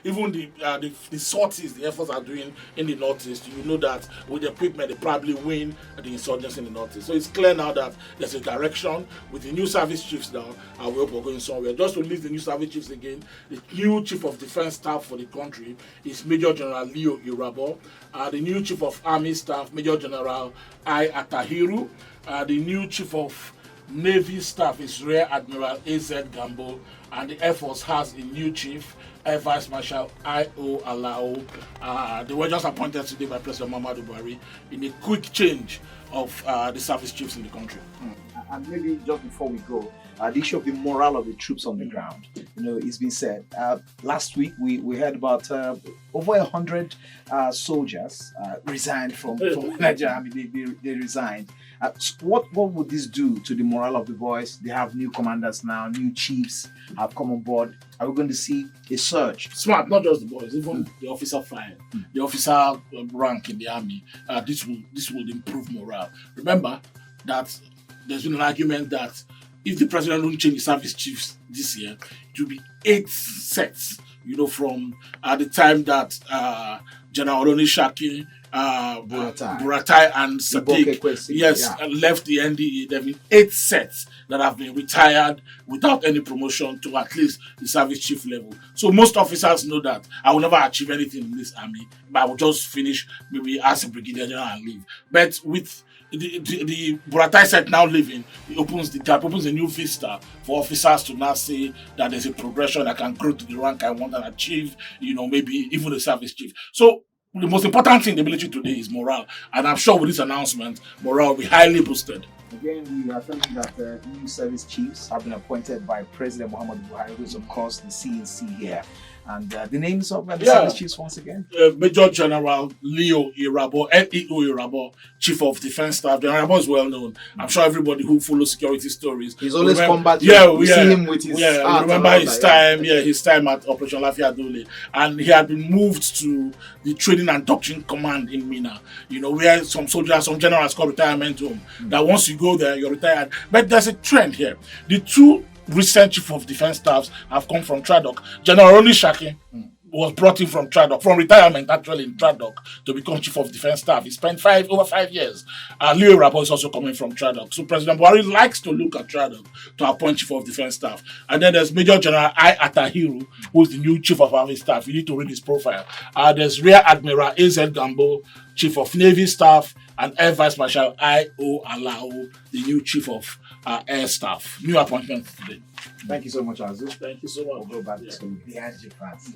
Even the sorties the efforts are doing in the northeast, you know that with the equipment they probably win the insurgents in the northeast. So it's clear now that there's a direction with the new service chiefs now, and we hope we're going somewhere. Just to list the new service chiefs again, the new chief of defense staff for the country is Major General Leo Irabo. The new chief of army staff, Major General I Atahiru. The new chief of Navy staff is Rear Admiral A.Z. Gambo, and the Air Force has a new chief, Air Vice Marshal I.O. Alao. They were just appointed today by President Muhammadu Buhari in a quick change of the service chiefs in the country. And maybe just before we go, the issue of the morale of the troops on the ground. It's been said. Last week we heard about over 100 soldiers resigned from Nigeria. I mean, they resigned. What would this do to the morale of the boys? They have new commanders now, new chiefs have come on board. Are we going to see a surge? Smart, not just the boys, even the officer flying, the officer rank in the army. This will improve morale. Remember that there's been an argument that if the president don't change the service chiefs this year, it will be 8 sets. From the time that General Shaki, Buratai and Sadiq left the NDE. There have been 8 sets that have been retired without any promotion to at least the service chief level. So most officers know that I will never achieve anything in this army, but I will just finish maybe as a brigadier general and leave. But with the Buratai set now leaving, it opens the gap, opens a new vista for officers to now say that there's a progression. I can grow to the rank I want and achieve, maybe even a service chief. So the most important thing in the military today is morale, and I'm sure with this announcement, morale will be highly boosted. Again, we are telling that new service chiefs have been appointed by President Muhammadu Buhari, who is of course the CNC here. And the names of the service chiefs once again? Major General Leo Irabo, L.E.O. Irabo, Chief of Defense Staff. General Irabo is well known. I'm sure everybody who follows security stories. He's always combat. We see him with his remember his time at Operation Lafia Dole. And he had been moved to the Training and Doctrine Command in Mina, where some soldiers, some generals call retirement home. That once you go there, you're retired. But there's a trend here. The two recent chief of defense staffs have come from Tradok. General Shaki was brought in from Tradok, from retirement actually in Tradok, to become chief of defense staff. He spent over 5 years. Leo Irabo is also coming from Tradok. So President Buhari likes to look at Tradok to appoint chief of defense staff. And then there's Major General I Atahiru, who is the new chief of army staff. You need to read his profile. There's Rear Admiral A.Z. Gambo, chief of navy staff, and Air Vice Marshal I.O. Alao, the new chief of air staff. New appointment today. Thank you so much, Azu. Thank you so much. We'll go back to the fans.